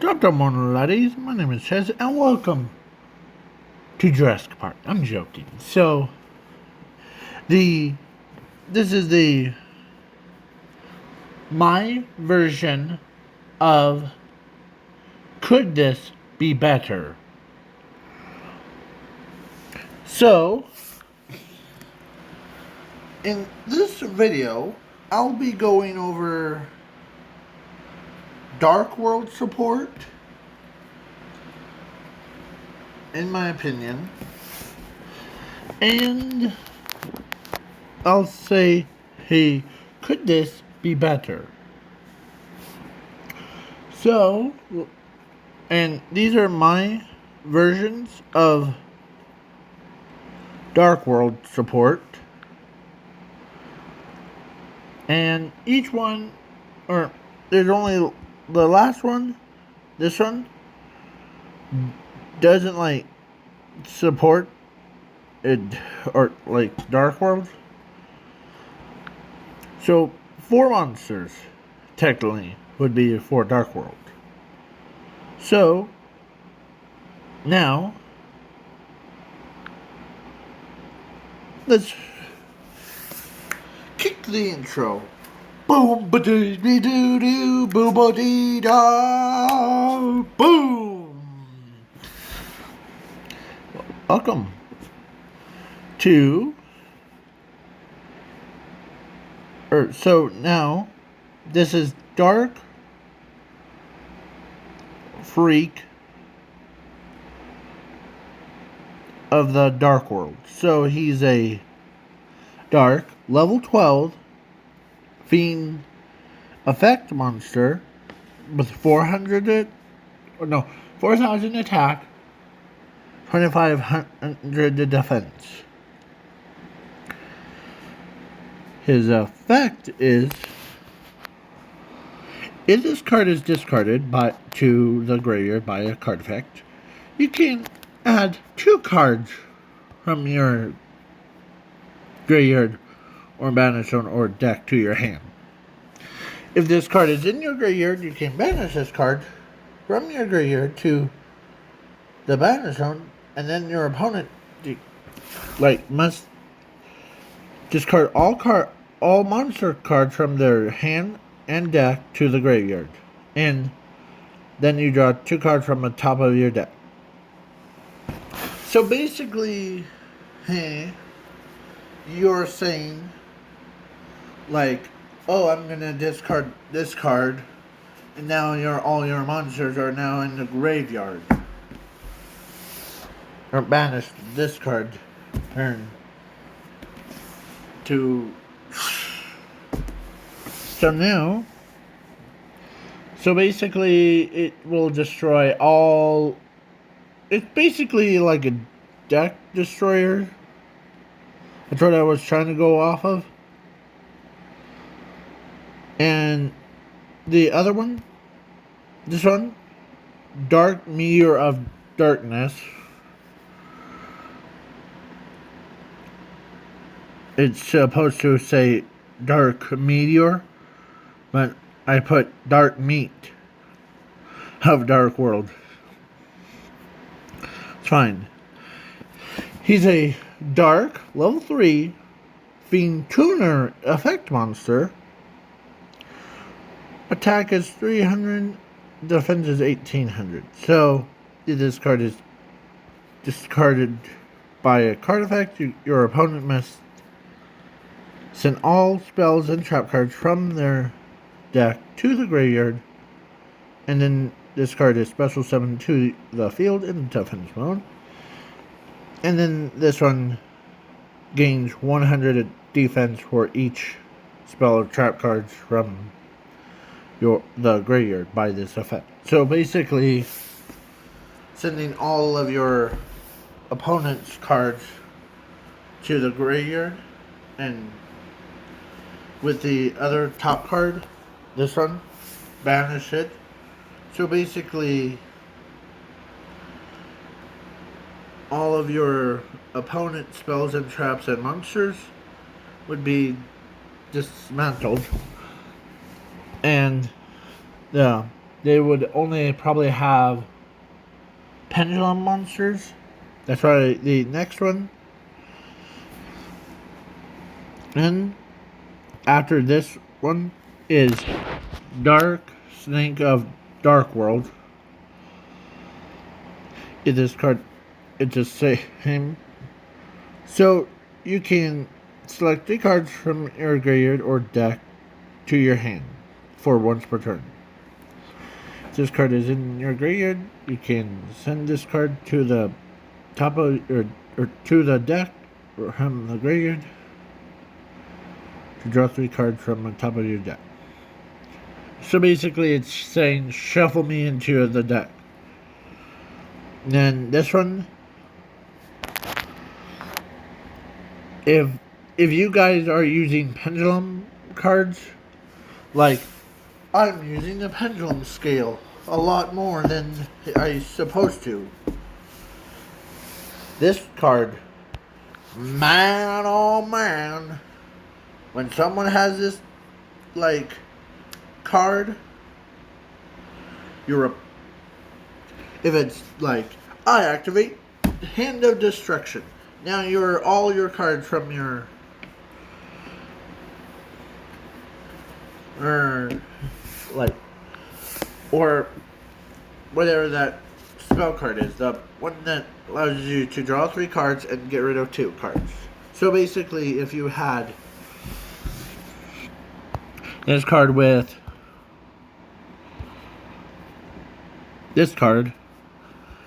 Dr. Morning, laddies. My name is Chaz, and welcome to Jurassic Park. I'm joking. So, this is my version of Could This Be Better? So, in this video, I'll be going over Dark World support, in my opinion, and I'll say, hey, could this be better? So, and these are my versions of Dark World support, and each one, or there's only the last one, this one, doesn't like support it, or like Dark World. So 4 monsters technically would be for Dark World. So now let's kick the intro. Boom ba doo doo doo, boom ba dee da, boom. Welcome to, so now this is Dark Freak of the Dark World. So he's a dark level 12 fiend effect monster with 400 4,000 attack, 2,500 defense. His effect is, if this card is discarded to the graveyard by a card effect, you can add 2 cards from your graveyard or banish zone or deck to your hand. If this card is in your graveyard, you can banish this card from your graveyard to the banish zone, and then your opponent must discard all monster cards from their hand and deck to the graveyard, and then you draw 2 cards from the top of your deck. So basically, hey, you're saying, like, oh, I'm gonna discard this card, and now all your monsters are now in the graveyard. Or banish this card turn to. So basically it will destroy all. It's basically like a deck destroyer. That's what I was trying to go off of. And the other one, this one, Dark Meteor of Darkness. It's supposed to say Dark Meteor, but I put Dark Meat of Dark World. It's fine. He's a dark level 3 fiend tuner effect monster. Attack is 300, defense is 1800. So if this card is discarded by a card effect, your opponent must send all spells and trap cards from their deck to the graveyard, and then discard a special summon to the field in defense mode. And then this one gains 100 defense for each spell or trap cards from the graveyard by this effect. So basically, sending all of your opponent's cards to the graveyard, and with the other top card, this one, banish it. So basically, all of your opponent's spells and traps and monsters would be dismantled. And yeah, they would only probably have pendulum monsters. That's why the next one. And after this one is Dark Snake of Dark World. It is card. It's the same. So you can select 3 cards from your graveyard or deck to your hand for once per turn. If this card is in your graveyard, you can send this card to the top of or to the deck or from the graveyard to draw 3 cards from the top of your deck. So basically, it's saying shuffle me into the deck. And then this one, if you guys are using pendulum cards, like I'm using the pendulum scale a lot more than I'm supposed to. This card, man, oh man, when someone has this like card, if it's like I activate Hand of Destruction. Now all your cards from your or whatever that spell card is, the one that allows you to draw 3 cards and get rid of 2 cards. So basically, if you had this card with this card,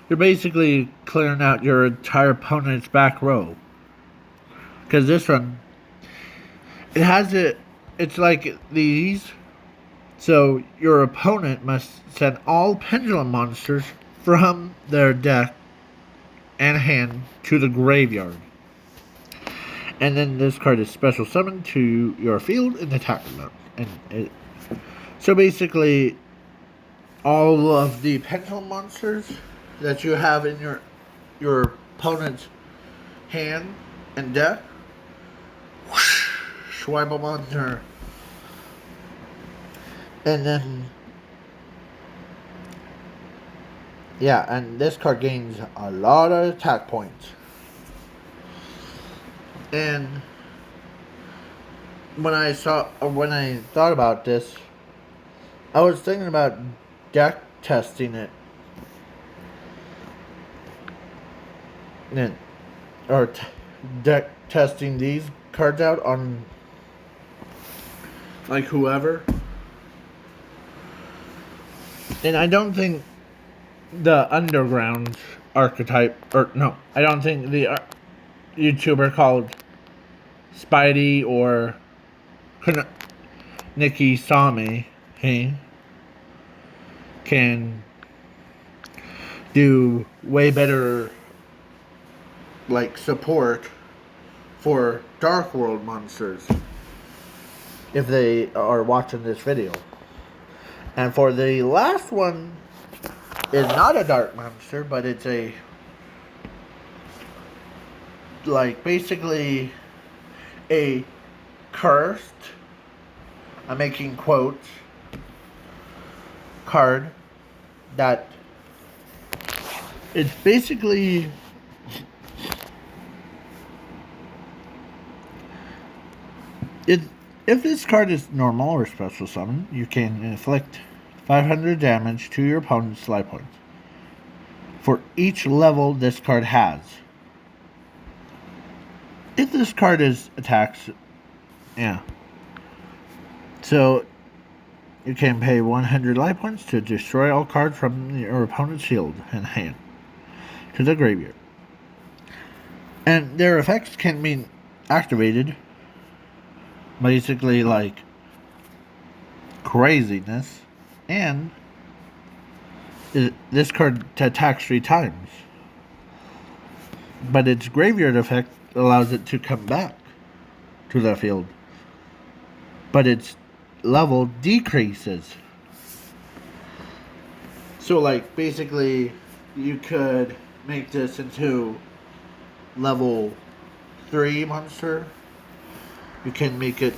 you're basically clearing out your entire opponent's back row. Because this one, it's like these. So your opponent must send all pendulum monsters from their deck and hand to the graveyard. And then this card is special summoned to your field and attack them. So basically, all of the pendulum monsters that you have in your opponent's hand and deck, whoosh, swipe them on there. And then, yeah, and this card gains a lot of attack points. And when I thought about this, I was thinking about deck testing it. Or deck testing these cards out on like whoever. And I don't think the underground archetype, I don't think the YouTuber called Spidey or Nikki Sami can do way better like support for Dark World monsters if they are watching this video. And for the last one, is not a dark monster, but it's a basically a cursed, I'm making quotes, card that it's basically if this card is normal or special summon, you can inflict 500 damage to your opponent's life points for each level this card has. If this card is attacks, so you can pay 100 life points to destroy all cards from your opponent's field and hand to the graveyard. And their effects can be activated basically like craziness, and this card attacks 3 times, but its graveyard effect allows it to come back to the field, but its level decreases. So like basically you could make this into level 3 monster. You can make it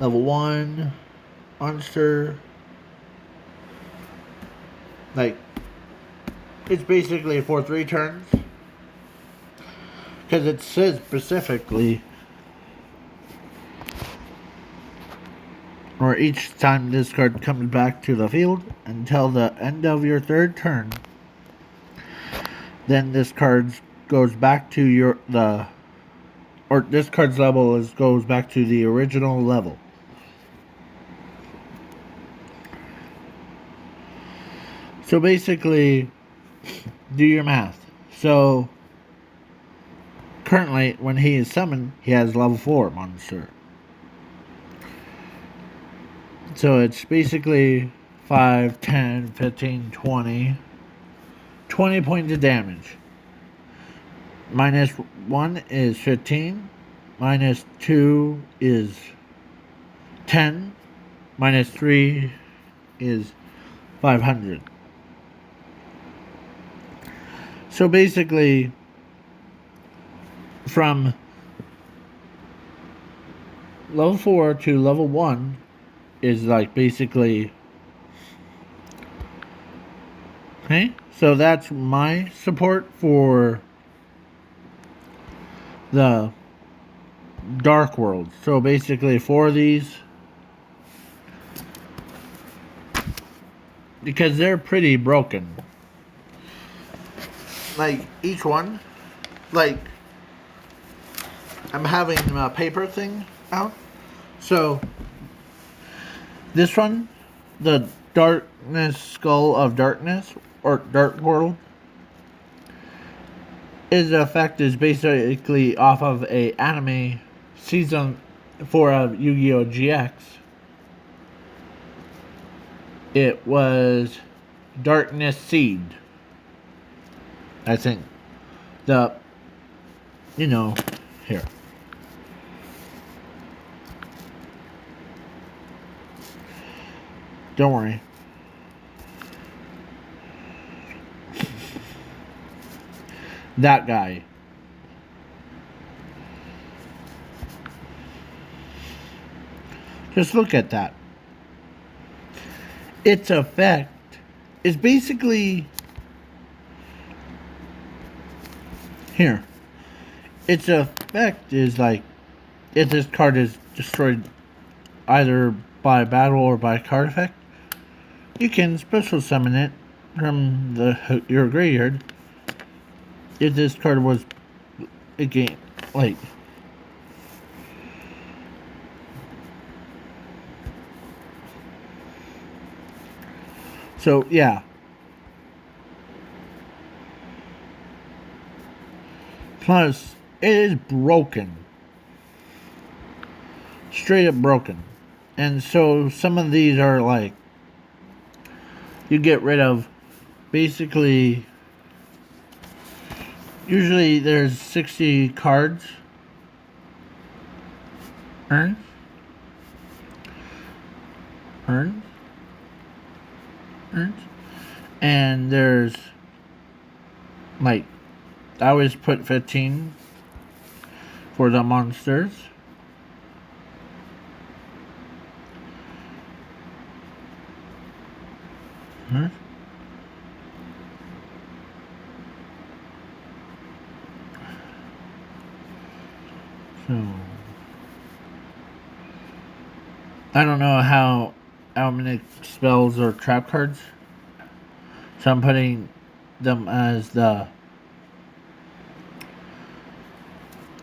level 1 monster, Like, it's basically for 3 turns. Because it says specifically, or each time this card comes back to the field until the end of your 3rd turn, then this card goes back to this card's level goes back to the original level. So basically, do your math. So currently, when he is summoned, he has level 4 monster. So it's basically 5, 10, 15, 20. 20 points of damage. Minus 1 is 15. Minus 2 is 10. Minus 3 is 500. So basically, from level 4 to level 1 is like basically... Okay, so that's my support for the Dark World. So basically 4 of these, because they're pretty broken. Like, each one, like, I'm having a paper thing out. So, this one, the Darkness Skull of Darkness, or Dark World, its effect is basically off of a anime season 4 of Yu-Gi-Oh! GX. It was Darkness Seed, I think. Here. Don't worry. That guy. Just look at that. Its effect is basically... Here. Its effect is like, if this card is destroyed either by battle or by card effect, you can special summon it from your graveyard. If this card was a game, like... So, yeah. Plus, it is broken. Straight up broken. And so, some of these are like... You get rid of... Basically... Usually, there's 60 cards. Earns. And there's... Like... I always put 15 for the monsters. So I don't know how many spells or trap cards. So I'm putting them as the...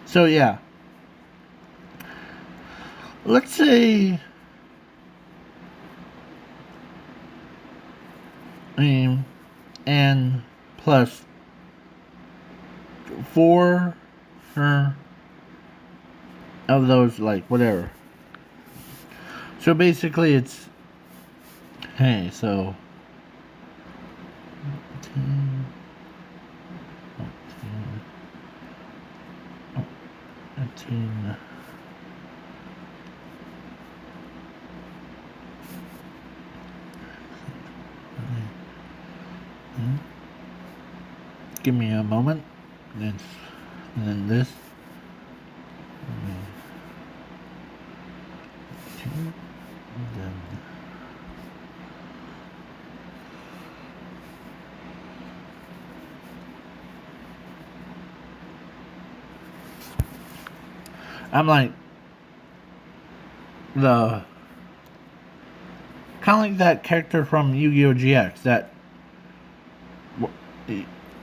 So yeah. Let's say... and plus 4 of those, like, whatever. So basically it's... Hey, so... 10, 15... Give me a moment. And then this. And then I'm like the kind of like that character from Yu-Gi-Oh! GX that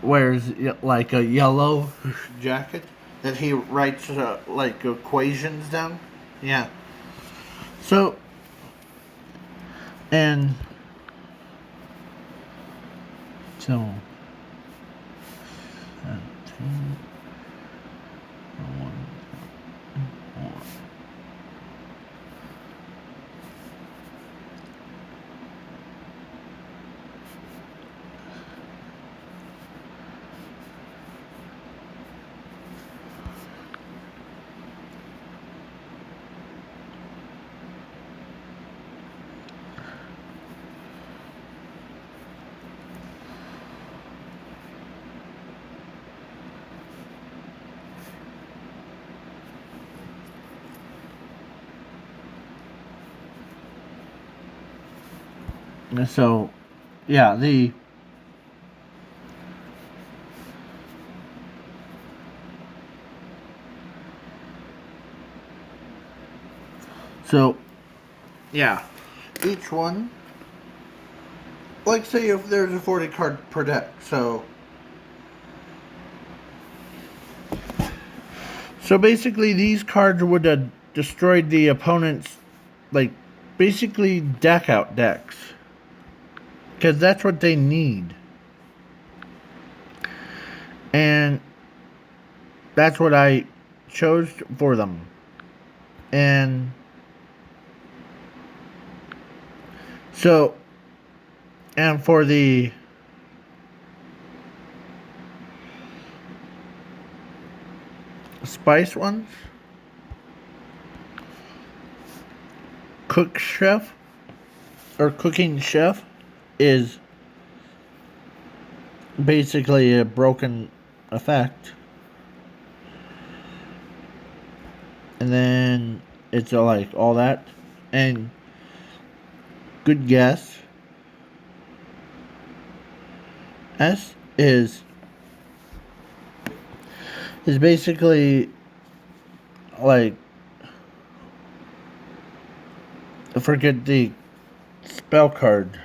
wears like a yellow jacket that he writes like equations down. Yeah. So and so. 17, 1, 4. So, yeah, so, yeah, each one, like say if there's a 40 card per deck, so basically these cards would have destroyed the opponent's, like, basically deck out decks. Because that's what they need. And that's what I chose for them. And so, and for the spice ones, Cook Chef or Cooking Chef is basically a broken effect. And then it's like all that. And good guess. S is basically like, I forget the spell card.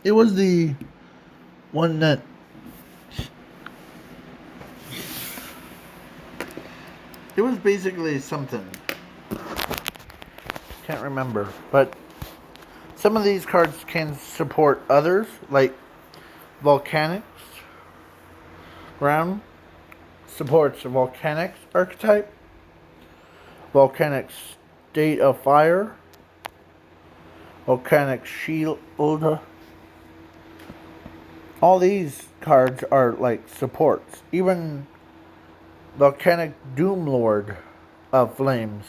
It was the one that it was basically something. Can't remember, but some of these cards can support others, like Volcanics. Round supports the Volcanics archetype. Volcanic State of Fire. Volcanic Shield. All these cards are like supports. Even Volcanic Doomlord of Flames.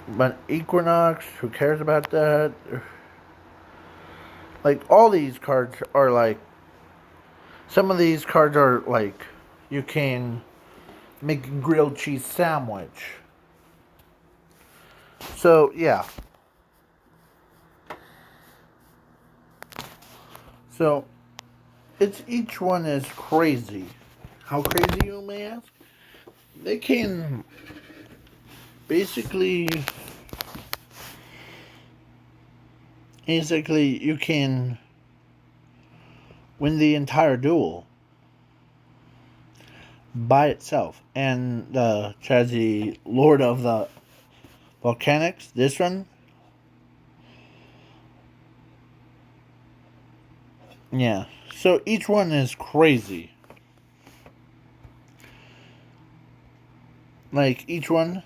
But Equinox, who cares about that? Like, all these cards are like, some of these cards are like, you can make a grilled cheese sandwich. So, yeah. So, each one is crazy. How crazy, you may ask? They can basically you can win the entire duel by itself. And the Chazi Lord of the Volcanics, this one, yeah. So each one is crazy. Like, each one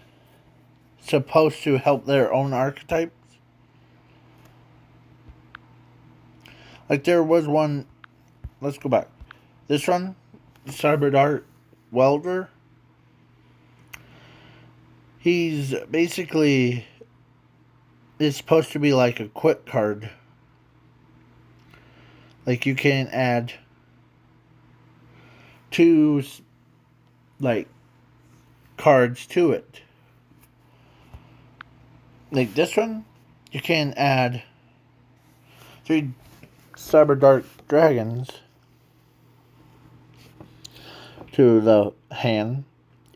supposed to help their own archetypes. Like, there was one, let's go back. This one, Cyber Dart Welder. He's basically, it's supposed to be like a quick card. Like, you can add 2 like cards to it. Like this one, you can add 3 Cyber Dark Dragons to the hand.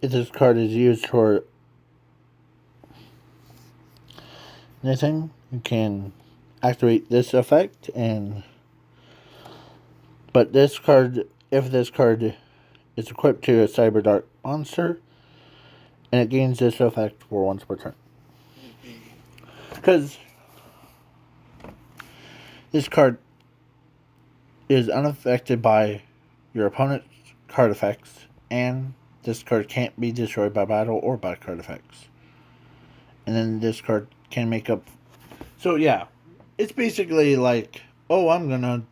if this card is used for anything, you can activate this effect, but this card, if this card is equipped to a Cyber Dark monster, and it gains this effect for once per turn. Because this card is unaffected by your opponent's card effects, and this card can't be destroyed by battle or by card effects. And then this card can make up. So yeah, it's basically like, oh, I'm gonna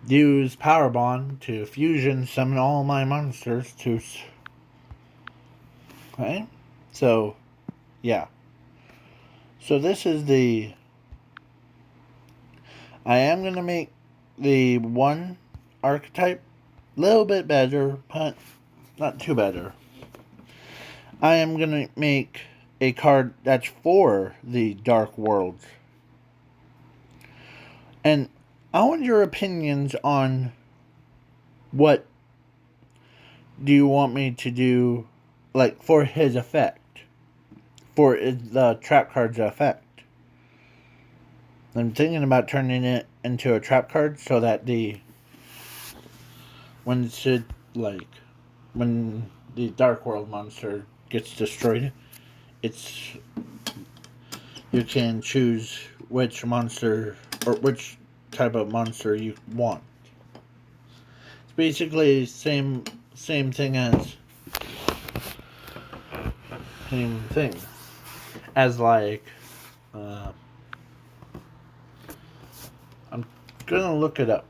use Power Bond to fusion summon all my monsters to. Okay? So, yeah. So this is the. I am gonna make the one archetype a little bit better, but not too better. I am gonna make a card that's for the Dark World. And I want your opinions on what do you want me to do, like, for his effect. For the trap card's effect. I'm thinking about turning it into a trap card so that when the Dark World monster gets destroyed, you can choose which monster or which type of monster you want. It's basically same thing as like I'm gonna look it up.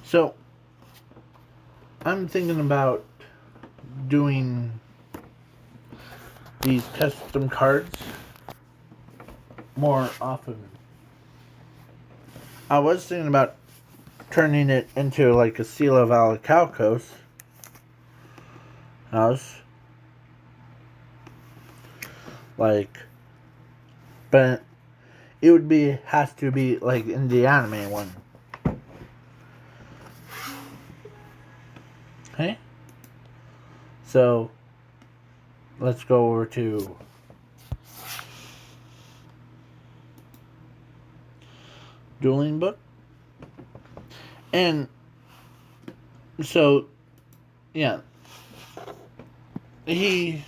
So I'm thinking about doing these custom cards more often. I was thinking about turning it into like a Seal of Alicalcos house. Like, but it would has to be like in the anime one. Okay? So let's go over to Dueling Book. And so yeah, you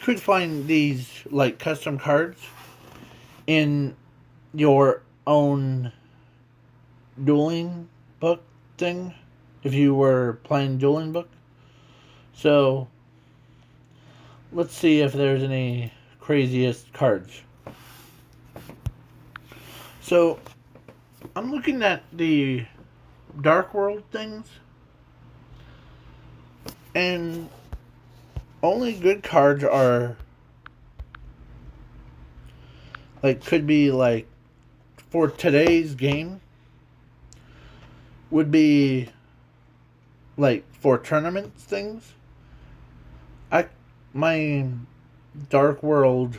could find these like custom cards in your own Dueling Book thing if you were playing Dueling Book. So let's see if there's any craziest cards. So I'm looking at the Dark World things, and only good cards are like could be like for today's game would be like for tournaments things. My Dark World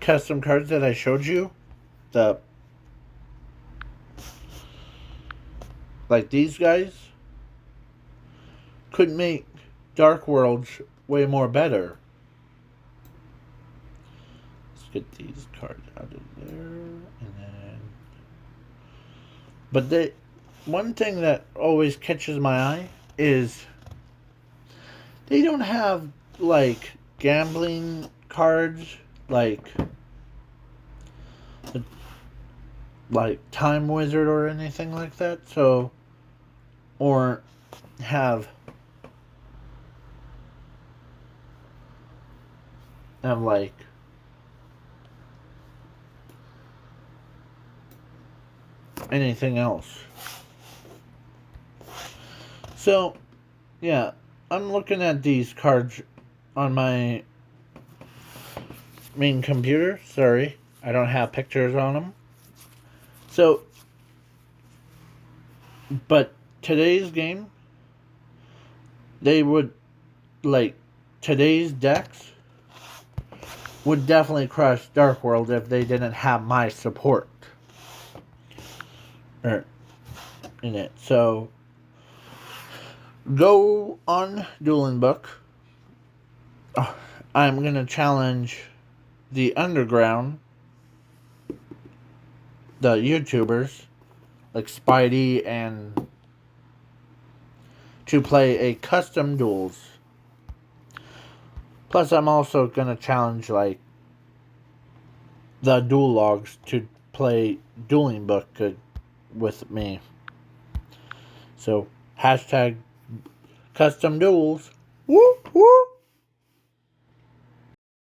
custom cards that I showed you, like these guys, could make Dark Worlds way more better. Let's get these cards out of there, and then. But one thing that always catches my eye is they don't have like gambling cards like Time Wizard or anything like that. So, or have like anything else. So, yeah, I'm looking at these cards on my main computer. Sorry, I don't have pictures on them. So, but today's game, they would, like, today's decks would definitely crush Dark World if they didn't have my support. in it. So go on Dueling Book. I'm gonna challenge the Underground, the YouTubers like Spidey, and to play a custom duels. Plus, I'm also gonna challenge like the Duel Logs to play Dueling Book with me. So hashtag custom duels. Woo woo.